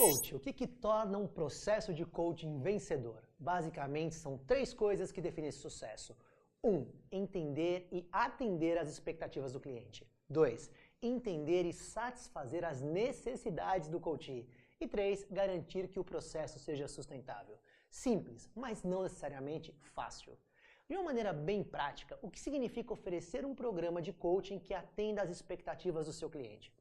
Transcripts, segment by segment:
Coach, o que torna um processo de coaching vencedor? Basicamente, são 3 coisas que definem esse sucesso. 1. Entender e atender às expectativas do cliente. 2. Entender e satisfazer as necessidades do coach. E 3. Garantir que o processo seja sustentável. Simples, mas não necessariamente fácil. De uma maneira bem prática, o que significa oferecer um programa de coaching que atenda às expectativas do seu cliente?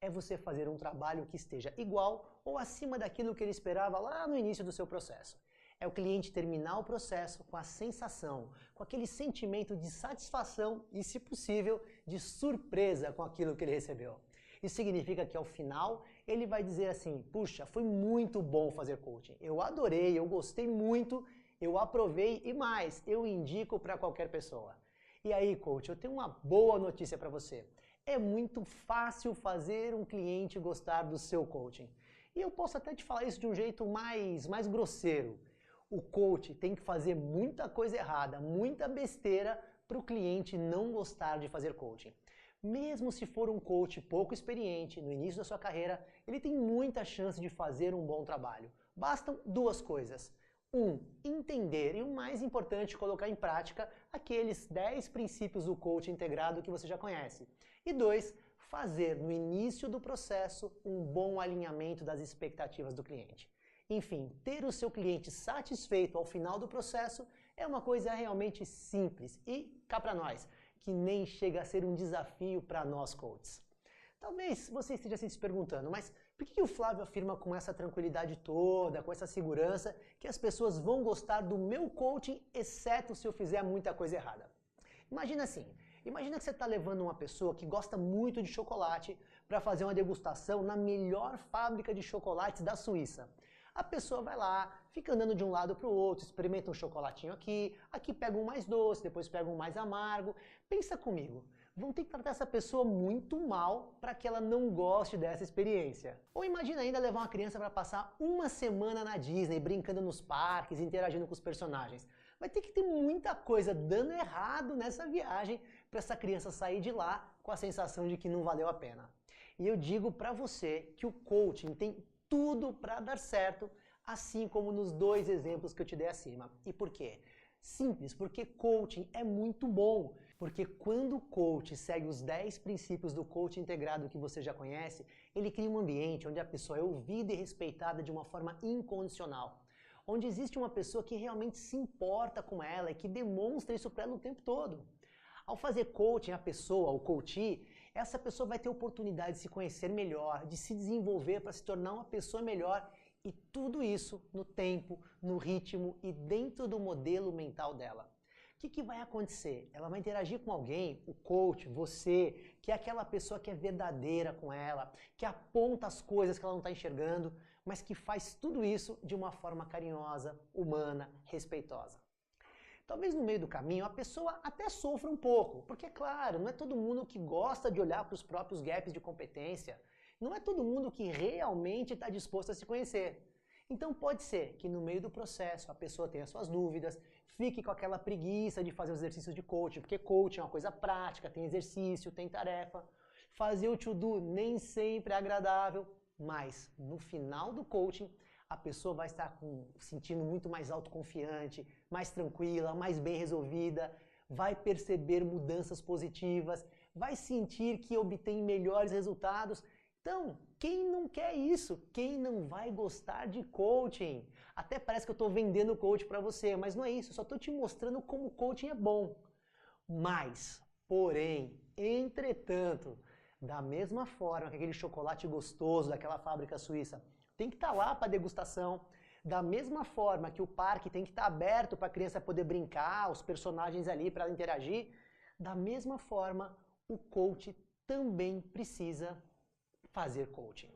É você fazer um trabalho que esteja igual ou acima daquilo que ele esperava lá no início do seu processo. É o cliente terminar o processo com a sensação, com aquele sentimento de satisfação e, se possível, de surpresa com aquilo que ele recebeu. Isso significa que ao final ele vai dizer assim: puxa, foi muito bom fazer coaching, eu adorei, eu gostei muito, eu aprovei e mais, eu indico para qualquer pessoa. E aí, coach, eu tenho uma boa notícia para você. É muito fácil fazer um cliente gostar do seu coaching. E eu posso até te falar isso de um jeito mais grosseiro. O coach tem que fazer muita coisa errada, muita besteira para o cliente não gostar de fazer coaching. Mesmo se for um coach pouco experiente, no início da sua carreira, ele tem muita chance de fazer um bom trabalho. Bastam 2 coisas. 1. Entender e, o mais importante, colocar em prática aqueles 10 princípios do coaching integrado que você já conhece. E 2. Fazer no início do processo um bom alinhamento das expectativas do cliente. Enfim, ter o seu cliente satisfeito ao final do processo é uma coisa realmente simples e, cá pra nós, que nem chega a ser um desafio para nós coaches. Talvez você esteja se perguntando, mas por que o Flávio afirma com essa tranquilidade toda, com essa segurança, que as pessoas vão gostar do meu coaching, exceto se eu fizer muita coisa errada? Imagina assim, imagina que você está levando uma pessoa que gosta muito de chocolate para fazer uma degustação na melhor fábrica de chocolates da Suíça. A pessoa vai lá, fica andando de um lado para o outro, experimenta um chocolatinho aqui pega um mais doce, depois pega um mais amargo. Pensa comigo, vão ter que tratar essa pessoa muito mal para que ela não goste dessa experiência. Ou imagina ainda levar uma criança para passar uma semana na Disney, brincando nos parques, interagindo com os personagens. Vai ter que ter muita coisa dando errado nessa viagem para essa criança sair de lá com a sensação de que não valeu a pena. E eu digo para você que o coaching tem tudo para dar certo, assim como nos 2 exemplos que eu te dei acima. E por quê? Simples, porque coaching é muito bom. Porque quando o coach segue os 10 princípios do coaching integrado que você já conhece, ele cria um ambiente onde a pessoa é ouvida e respeitada de uma forma incondicional. Onde existe uma pessoa que realmente se importa com ela e que demonstra isso para ela o tempo todo. Ao fazer coaching, a pessoa, o coachee, essa pessoa vai ter oportunidade de se conhecer melhor, de se desenvolver para se tornar uma pessoa melhor, e tudo isso no tempo, no ritmo e dentro do modelo mental dela. O que vai acontecer? Ela vai interagir com alguém, o coach, você, que é aquela pessoa que é verdadeira com ela, que aponta as coisas que ela não está enxergando, mas que faz tudo isso de uma forma carinhosa, humana, respeitosa. Talvez no meio do caminho a pessoa até sofra um pouco, porque, claro, não é todo mundo que gosta de olhar para os próprios gaps de competência, não é todo mundo que realmente está disposto a se conhecer. Então pode ser que no meio do processo a pessoa tenha suas dúvidas, fique com aquela preguiça de fazer os exercícios de coaching, porque coaching é uma coisa prática, tem exercício, tem tarefa. Fazer o to-do nem sempre é agradável, mas no final do coaching a pessoa vai estar sentindo muito mais autoconfiante, mais tranquila, mais bem resolvida, vai perceber mudanças positivas, vai sentir que obtém melhores resultados. Então, quem não quer isso? Quem não vai gostar de coaching? Até parece que eu estou vendendo coaching para você, mas não é isso, eu só estou te mostrando como o coaching é bom. Mas, porém, entretanto, da mesma forma que aquele chocolate gostoso daquela fábrica suíça tem que estar lá para degustação, da mesma forma que o parque tem que estar aberto para a criança poder brincar, os personagens ali para ela interagir, da mesma forma o coach também precisa fazer coaching.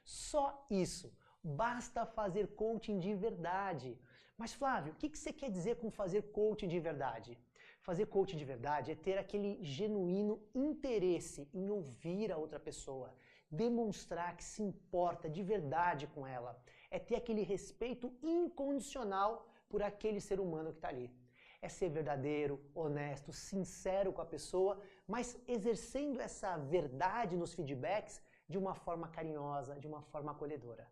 Só isso. Basta fazer coaching de verdade. Mas Flávio, o que você quer dizer com fazer coaching de verdade? Fazer coaching de verdade é ter aquele genuíno interesse em ouvir a outra pessoa, demonstrar que se importa de verdade com ela, é ter aquele respeito incondicional por aquele ser humano que está ali. É ser verdadeiro, honesto, sincero com a pessoa, mas exercendo essa verdade nos feedbacks de uma forma carinhosa, de uma forma acolhedora.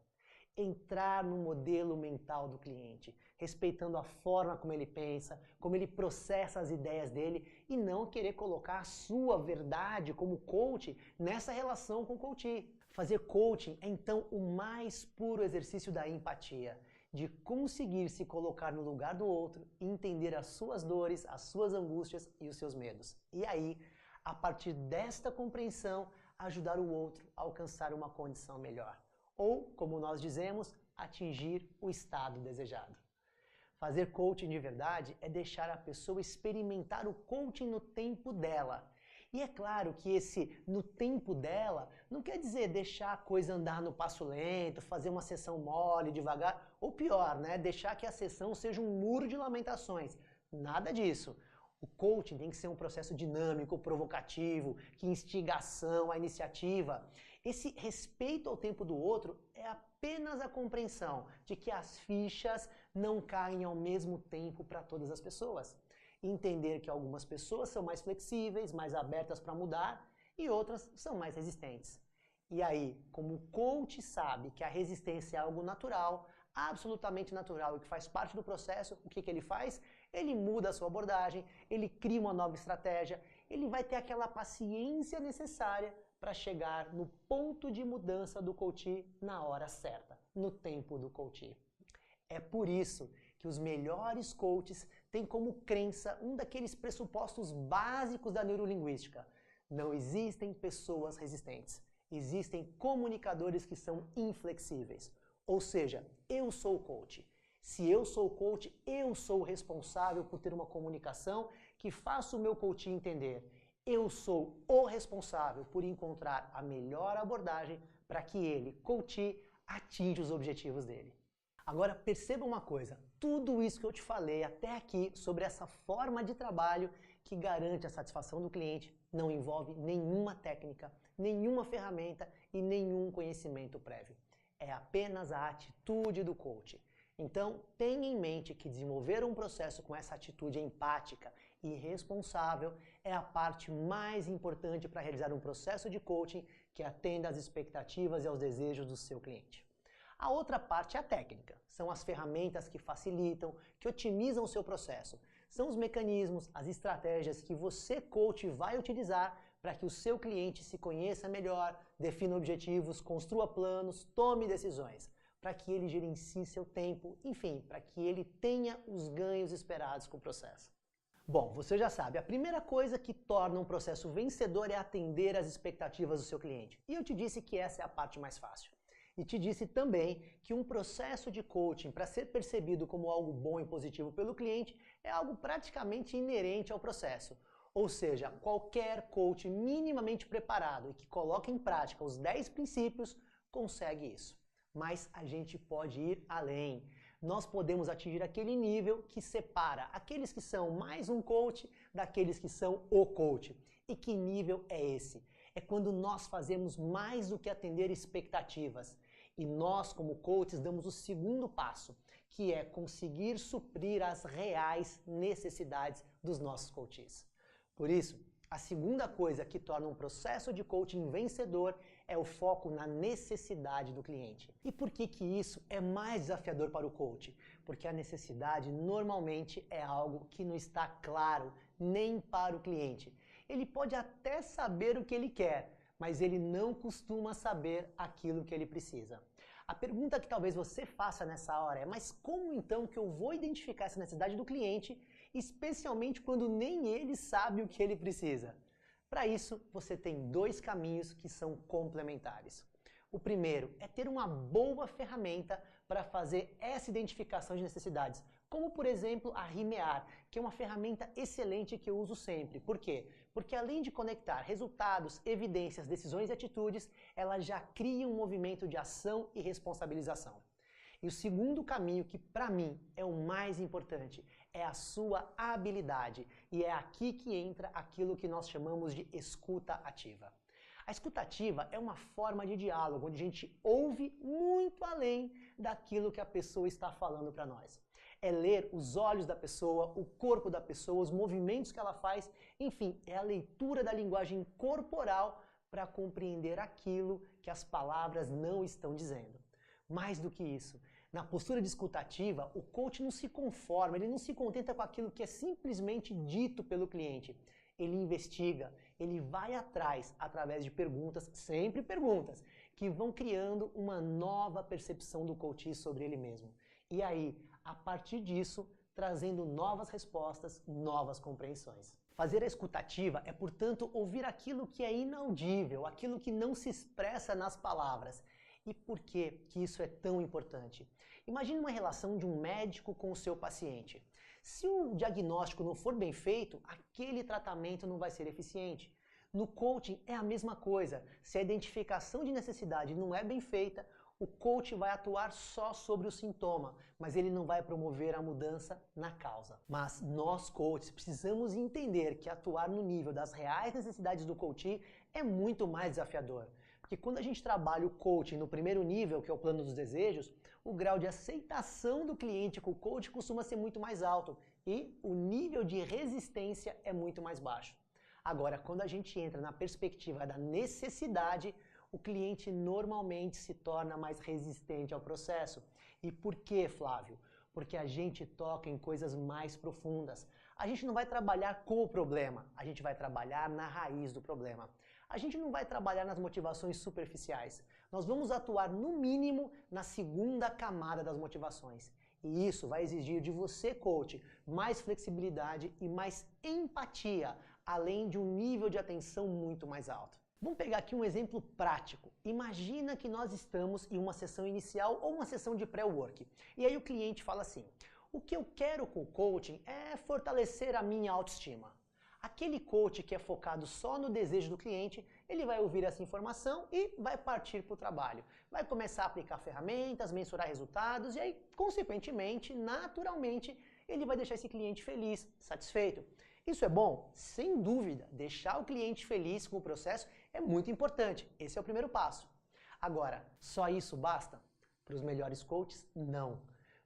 entrar no modelo mental do cliente, respeitando a forma como ele pensa, como ele processa as ideias dele e não querer colocar a sua verdade como coach nessa relação com o coach. Fazer coaching é então o mais puro exercício da empatia, de conseguir se colocar no lugar do outro e entender as suas dores, as suas angústias e os seus medos. E aí, a partir desta compreensão, ajudar o outro a alcançar uma condição melhor. Ou, como nós dizemos, atingir o estado desejado. Fazer coaching de verdade é deixar a pessoa experimentar o coaching no tempo dela. E é claro que esse no tempo dela não quer dizer deixar a coisa andar no passo lento, fazer uma sessão mole, devagar, ou pior, né? Deixar que a sessão seja um muro de lamentações. Nada disso. O coaching tem que ser um processo dinâmico, provocativo, que instiga a ação, a iniciativa. Esse respeito ao tempo do outro é apenas a compreensão de que as fichas não caem ao mesmo tempo para todas as pessoas. Entender que algumas pessoas são mais flexíveis, mais abertas para mudar e outras são mais resistentes. E aí, como o coach sabe que a resistência é algo natural, absolutamente natural e que faz parte do processo, o que ele faz? Ele muda a sua abordagem, ele cria uma nova estratégia, ele vai ter aquela paciência necessária para chegar no ponto de mudança do coach na hora certa, no tempo do coach. É por isso que os melhores coaches têm como crença um daqueles pressupostos básicos da neurolinguística. Não existem pessoas resistentes. Existem comunicadores que são inflexíveis. Ou seja, eu sou o coach. Se eu sou o coach, eu sou o responsável por ter uma comunicação que faça o meu coach entender. Eu sou o responsável por encontrar a melhor abordagem para que ele, coach, atinja os objetivos dele. Agora perceba uma coisa, tudo isso que eu te falei até aqui sobre essa forma de trabalho que garante a satisfação do cliente não envolve nenhuma técnica, nenhuma ferramenta e nenhum conhecimento prévio. É apenas a atitude do coach. Então, tenha em mente que desenvolver um processo com essa atitude empática e responsável é a parte mais importante para realizar um processo de coaching que atenda às expectativas e aos desejos do seu cliente. A outra parte é a técnica. São as ferramentas que facilitam, que otimizam o seu processo. São os mecanismos, as estratégias que você, coach, vai utilizar para que o seu cliente se conheça melhor, defina objetivos, construa planos, tome decisões, para que ele gerencie seu tempo, enfim, para que ele tenha os ganhos esperados com o processo. Bom, você já sabe, a primeira coisa que torna um processo vencedor é atender às expectativas do seu cliente. E eu te disse que essa é a parte mais fácil. E te disse também que um processo de coaching, para ser percebido como algo bom e positivo pelo cliente, é algo praticamente inerente ao processo. Ou seja, qualquer coach minimamente preparado e que coloca em prática os 10 princípios consegue isso. Mas a gente pode ir além. Nós podemos atingir aquele nível que separa aqueles que são mais um coach daqueles que são o coach. E que nível é esse? É quando nós fazemos mais do que atender expectativas. E nós, como coaches, damos o segundo passo, que é conseguir suprir as reais necessidades dos nossos coaches. Por isso, a segunda coisa que torna um processo de coaching vencedor é o foco na necessidade do cliente. E por que isso é mais desafiador para o coach? Porque a necessidade normalmente é algo que não está claro nem para o cliente. Ele pode até saber o que ele quer, mas ele não costuma saber aquilo que ele precisa. A pergunta que talvez você faça nessa hora é: mas como então que eu vou identificar essa necessidade do cliente, especialmente quando nem ele sabe o que ele precisa? Para isso, você tem dois caminhos que são complementares. O primeiro é ter uma boa ferramenta para fazer essa identificação de necessidades, como por exemplo a Rimear, que é uma ferramenta excelente que eu uso sempre. Por quê? Porque além de conectar resultados, evidências, decisões e atitudes, ela já cria um movimento de ação e responsabilização. E o segundo caminho, que para mim é o mais importante, é a sua habilidade. E é aqui que entra aquilo que nós chamamos de escuta ativa. A escuta ativa é uma forma de diálogo, onde a gente ouve muito além daquilo que a pessoa está falando para nós. É ler os olhos da pessoa, o corpo da pessoa, os movimentos que ela faz, enfim, é a leitura da linguagem corporal para compreender aquilo que as palavras não estão dizendo. Mais do que isso, na postura de escutativa, o coach não se conforma, ele não se contenta com aquilo que é simplesmente dito pelo cliente. Ele investiga, ele vai atrás através de perguntas, sempre perguntas, que vão criando uma nova percepção do coach sobre ele mesmo. E aí, a partir disso, trazendo novas respostas, novas compreensões. Fazer a escutativa é, portanto, ouvir aquilo que é inaudível, aquilo que não se expressa nas palavras. E por que isso é tão importante? Imagine uma relação de um médico com o seu paciente. Se o diagnóstico não for bem feito, aquele tratamento não vai ser eficiente. No coaching é a mesma coisa. Se a identificação de necessidade não é bem feita, o coach vai atuar só sobre o sintoma, mas ele não vai promover a mudança na causa. Mas nós, coaches, precisamos entender que atuar no nível das reais necessidades do coach é muito mais desafiador. Porque quando a gente trabalha o coaching no primeiro nível, que é o plano dos desejos, o grau de aceitação do cliente com o coach costuma ser muito mais alto e o nível de resistência é muito mais baixo. Agora, quando a gente entra na perspectiva da necessidade, o cliente normalmente se torna mais resistente ao processo. E por quê, Flávio? Porque a gente toca em coisas mais profundas. A gente não vai trabalhar com o problema, a gente vai trabalhar na raiz do problema. A gente não vai trabalhar nas motivações superficiais. Nós vamos atuar, no mínimo, na segunda camada das motivações. E isso vai exigir de você, coach, mais flexibilidade e mais empatia, além de um nível de atenção muito mais alto. Vamos pegar aqui um exemplo prático. Imagina que nós estamos em uma sessão inicial ou uma sessão de pré-work. E aí o cliente fala assim: o que eu quero com o coaching é fortalecer a minha autoestima. Aquele coach que é focado só no desejo do cliente, ele vai ouvir essa informação e vai partir para o trabalho. Vai começar a aplicar ferramentas, mensurar resultados e aí, consequentemente, naturalmente, ele vai deixar esse cliente feliz, satisfeito. Isso é bom? Sem dúvida. Deixar o cliente feliz com o processo é muito importante. Esse é o primeiro passo. Agora, só isso basta? Para os melhores coaches, não.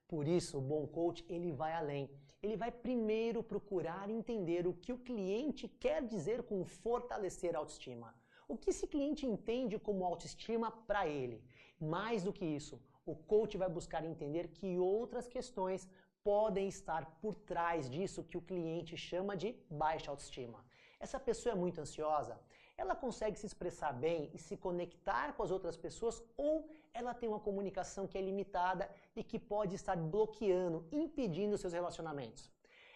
Por isso, o bom coach, ele vai além. Ele vai primeiro procurar entender o que o cliente quer dizer com fortalecer a autoestima. O que esse cliente entende como autoestima para ele. Mais do que isso, o coach vai buscar entender que outras questões podem estar por trás disso que o cliente chama de baixa autoestima. Essa pessoa é muito ansiosa? Ela consegue se expressar bem e se conectar com as outras pessoas ou ela tem uma comunicação que é limitada e que pode estar bloqueando, impedindo seus relacionamentos?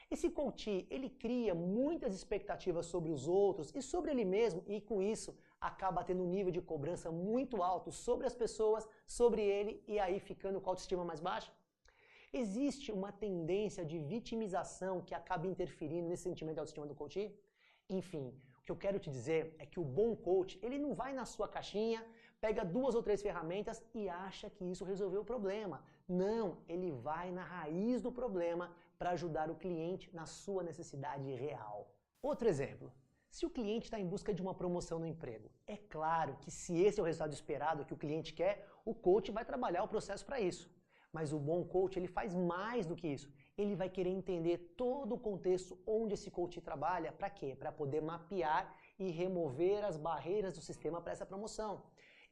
Esse coach, ele cria muitas expectativas sobre os outros e sobre ele mesmo e com isso acaba tendo um nível de cobrança muito alto sobre as pessoas, sobre ele e aí ficando com a autoestima mais baixa? Existe uma tendência de vitimização que acaba interferindo nesse sentimento de autoestima do coach? Enfim, o que eu quero te dizer é que o bom coach, ele não vai na sua caixinha, pega 2 ou 3 ferramentas e acha que isso resolveu o problema. Não, ele vai na raiz do problema para ajudar o cliente na sua necessidade real. Outro exemplo. Se o cliente está em busca de uma promoção no emprego, é claro que se esse é o resultado esperado que o cliente quer, o coach vai trabalhar o processo para isso. Mas o bom coach, ele faz mais do que isso. Ele vai querer entender todo o contexto onde esse coach trabalha. Para quê? Para poder mapear e remover as barreiras do sistema para essa promoção.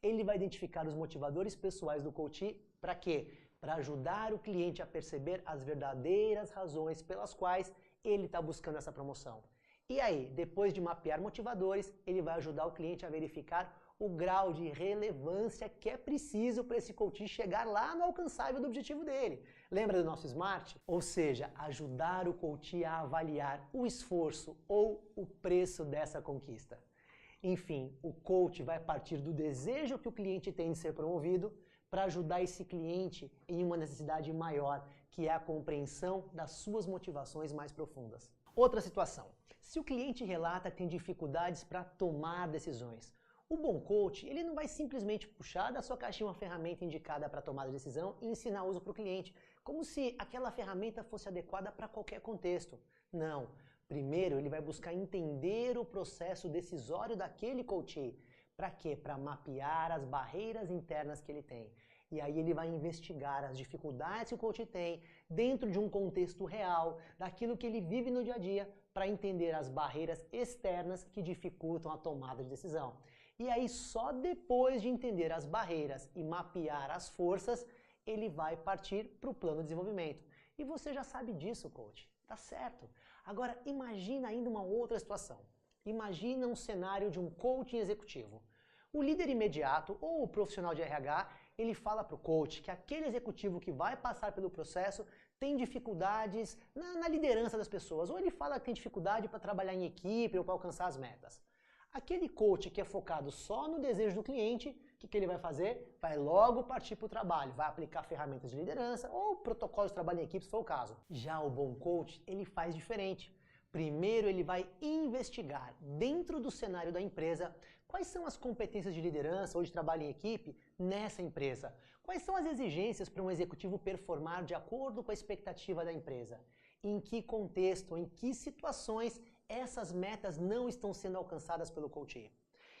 Ele vai identificar os motivadores pessoais do coach. Para quê? Para ajudar o cliente a perceber as verdadeiras razões pelas quais ele está buscando essa promoção. E aí, depois de mapear motivadores, ele vai ajudar o cliente a verificar o grau de relevância que é preciso para esse coach chegar lá no alcançável do objetivo dele. Lembra do nosso SMART? Ou seja, ajudar o coach a avaliar o esforço ou o preço dessa conquista. Enfim, o coach vai partir do desejo que o cliente tem de ser promovido para ajudar esse cliente em uma necessidade maior, que é a compreensão das suas motivações mais profundas. Outra situação. Se o cliente relata que tem dificuldades para tomar decisões, o bom coach, ele não vai simplesmente puxar da sua caixinha uma ferramenta indicada para tomar a decisão e ensinar uso para o cliente, como se aquela ferramenta fosse adequada para qualquer contexto. Não. Primeiro, ele vai buscar entender o processo decisório daquele coach. Para quê? Para mapear as barreiras internas que ele tem. E aí ele vai investigar as dificuldades que o coach tem dentro de um contexto real, daquilo que ele vive no dia a dia, para entender as barreiras externas que dificultam a tomada de decisão. E aí só depois de entender as barreiras e mapear as forças, ele vai partir para o plano de desenvolvimento. E você já sabe disso, coach. Tá certo. Agora imagina ainda uma outra situação. Imagina um cenário de um coaching executivo. O líder imediato ou o profissional de RH, ele fala para o coach que aquele executivo que vai passar pelo processo tem dificuldades na liderança das pessoas, ou ele fala que tem dificuldade para trabalhar em equipe ou para alcançar as metas. Aquele coach que é focado só no desejo do cliente, o que ele vai fazer? Vai logo partir para o trabalho, vai aplicar ferramentas de liderança ou protocolos de trabalho em equipe, se for o caso. Já o bom coach, ele faz diferente. Primeiro ele vai investigar dentro do cenário da empresa quais são as competências de liderança ou de trabalho em equipe nessa empresa. Quais são as exigências para um executivo performar de acordo com a expectativa da empresa? Em que contexto, em que situações essas metas não estão sendo alcançadas pelo coach?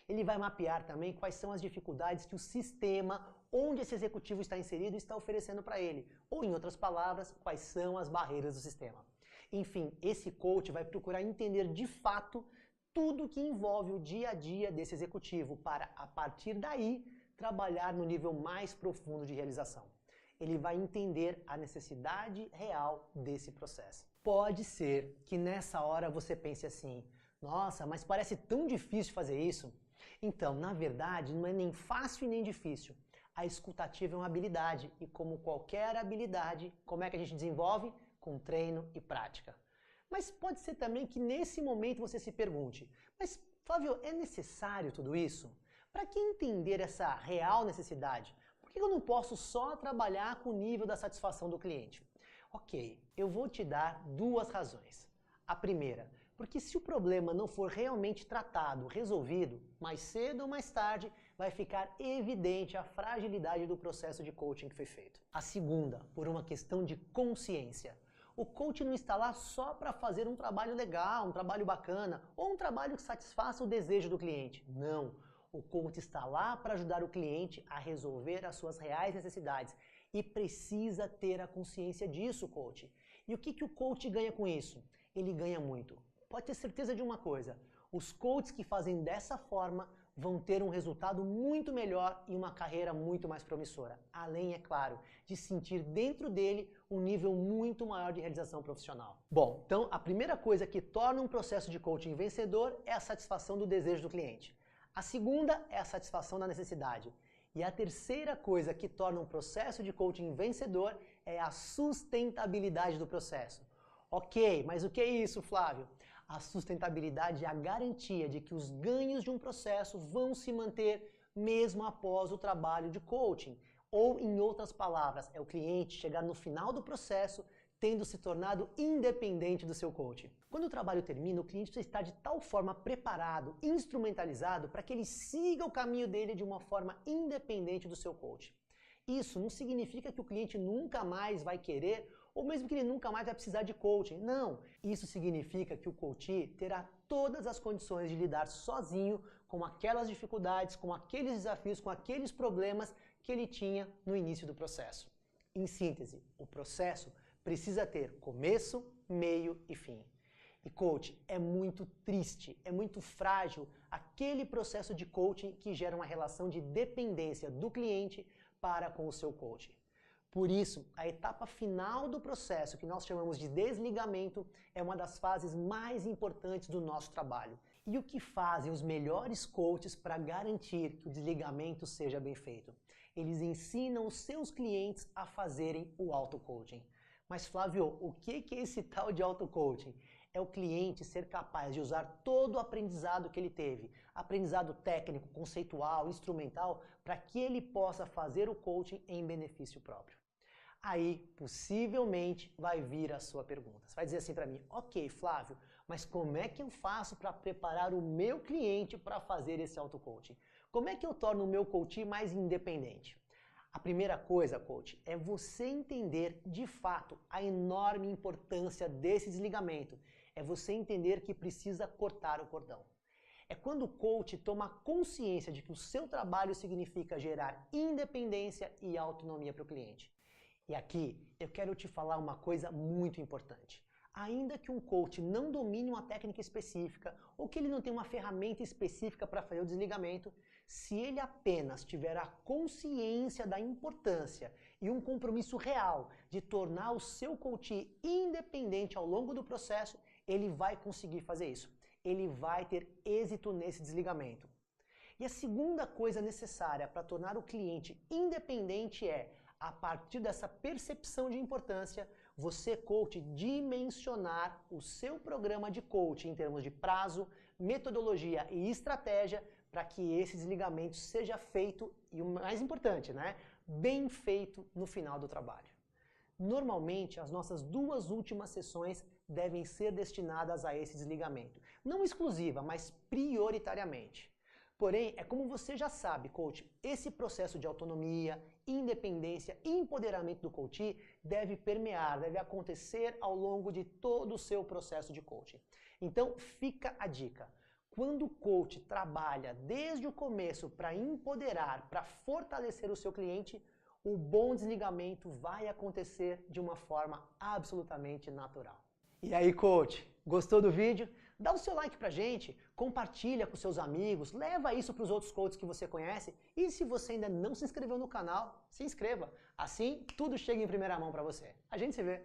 Ele vai mapear também quais são as dificuldades que o sistema onde esse executivo está inserido está oferecendo para ele. Ou, em outras palavras, quais são as barreiras do sistema. Enfim, esse coach vai procurar entender de fato tudo que envolve o dia a dia desse executivo para, a partir daí, trabalhar no nível mais profundo de realização. Ele vai entender a necessidade real desse processo. Pode ser que nessa hora você pense assim, nossa, mas parece tão difícil fazer isso. Então, na verdade, não é nem fácil e nem difícil. A escutativa é uma habilidade e como qualquer habilidade, como é que a gente desenvolve? Com treino e prática. Mas pode ser também que nesse momento você se pergunte, mas Flávio, é necessário tudo isso? Para que entender essa real necessidade? Por que eu não posso só trabalhar com o nível da satisfação do cliente? Ok, eu vou te dar duas razões. A primeira, porque se o problema não for realmente tratado, resolvido, mais cedo ou mais tarde, vai ficar evidente a fragilidade do processo de coaching que foi feito. A segunda, por uma questão de consciência. O coach não está lá só para fazer um trabalho legal, um trabalho bacana, ou um trabalho que satisfaça o desejo do cliente. Não. O coach está lá para ajudar o cliente a resolver as suas reais necessidades. E precisa ter a consciência disso, coach. E o que o coach ganha com isso? Ele ganha muito. Pode ter certeza de uma coisa. Os coaches que fazem dessa forma vão ter um resultado muito melhor e uma carreira muito mais promissora. Além, é claro, de sentir dentro dele um nível muito maior de realização profissional. Bom, então a primeira coisa que torna um processo de coaching vencedor é a satisfação do desejo do cliente. A segunda é a satisfação da necessidade. E a terceira coisa que torna um processo de coaching vencedor é a sustentabilidade do processo. Ok, mas o que é isso, Flávio? A sustentabilidade é a garantia de que os ganhos de um processo vão se manter mesmo após o trabalho de coaching. Ou, em outras palavras, é o cliente chegar no final do processo tendo se tornado independente do seu coach. Quando o trabalho termina, o cliente precisa estar de tal forma preparado, instrumentalizado, para que ele siga o caminho dele de uma forma independente do seu coach. Isso não significa que o cliente nunca mais vai querer ou mesmo que ele nunca mais vai precisar de coaching. Não! Isso significa que o coach terá todas as condições de lidar sozinho com aquelas dificuldades, com aqueles desafios, com aqueles problemas que ele tinha no início do processo. Em síntese, o processo precisa ter começo, meio e fim. E coach, é muito triste, é muito frágil aquele processo de coaching que gera uma relação de dependência do cliente para com o seu coach. Por isso, a etapa final do processo, que nós chamamos de desligamento, é uma das fases mais importantes do nosso trabalho. E o que fazem os melhores coaches para garantir que o desligamento seja bem feito? Eles ensinam os seus clientes a fazerem o auto-coaching. Mas Flávio, o que é esse tal de auto-coaching? É o cliente ser capaz de usar todo o aprendizado que ele teve, aprendizado técnico, conceitual, instrumental, para que ele possa fazer o coaching em benefício próprio. Aí, possivelmente, vai vir a sua pergunta. Você vai dizer assim para mim, ok, Flávio, mas como é que eu faço para preparar o meu cliente para fazer esse auto-coaching? Como é que eu torno o meu coach mais independente? A primeira coisa, coach, é você entender de fato a enorme importância desse desligamento. É você entender que precisa cortar o cordão. É quando o coach toma consciência de que o seu trabalho significa gerar independência e autonomia para o cliente. E aqui eu quero te falar uma coisa muito importante. Ainda que um coach não domine uma técnica específica ou que ele não tenha uma ferramenta específica para fazer o desligamento, se ele apenas tiver a consciência da importância e um compromisso real de tornar o seu coach independente ao longo do processo, ele vai conseguir fazer isso. Ele vai ter êxito nesse desligamento. E a segunda coisa necessária para tornar o cliente independente é, a partir dessa percepção de importância, você, coach, dimensionar o seu programa de coaching em termos de prazo, metodologia e estratégia para que esse desligamento seja feito, e o mais importante, né, bem feito no final do trabalho. Normalmente, as nossas 2 últimas sessões devem ser destinadas a esse desligamento. Não exclusiva, mas prioritariamente. Porém, é como você já sabe, coach, esse processo de autonomia, independência e empoderamento do coach deve permear, deve acontecer ao longo de todo o seu processo de coaching. Então, fica a dica. Quando o coach trabalha desde o começo para empoderar, para fortalecer o seu cliente, o bom desligamento vai acontecer de uma forma absolutamente natural. E aí, coach, gostou do vídeo? Dá o seu like pra gente, compartilha com seus amigos, leva isso para os outros coaches que você conhece e se você ainda não se inscreveu no canal, se inscreva. Assim, tudo chega em primeira mão para você. A gente se vê!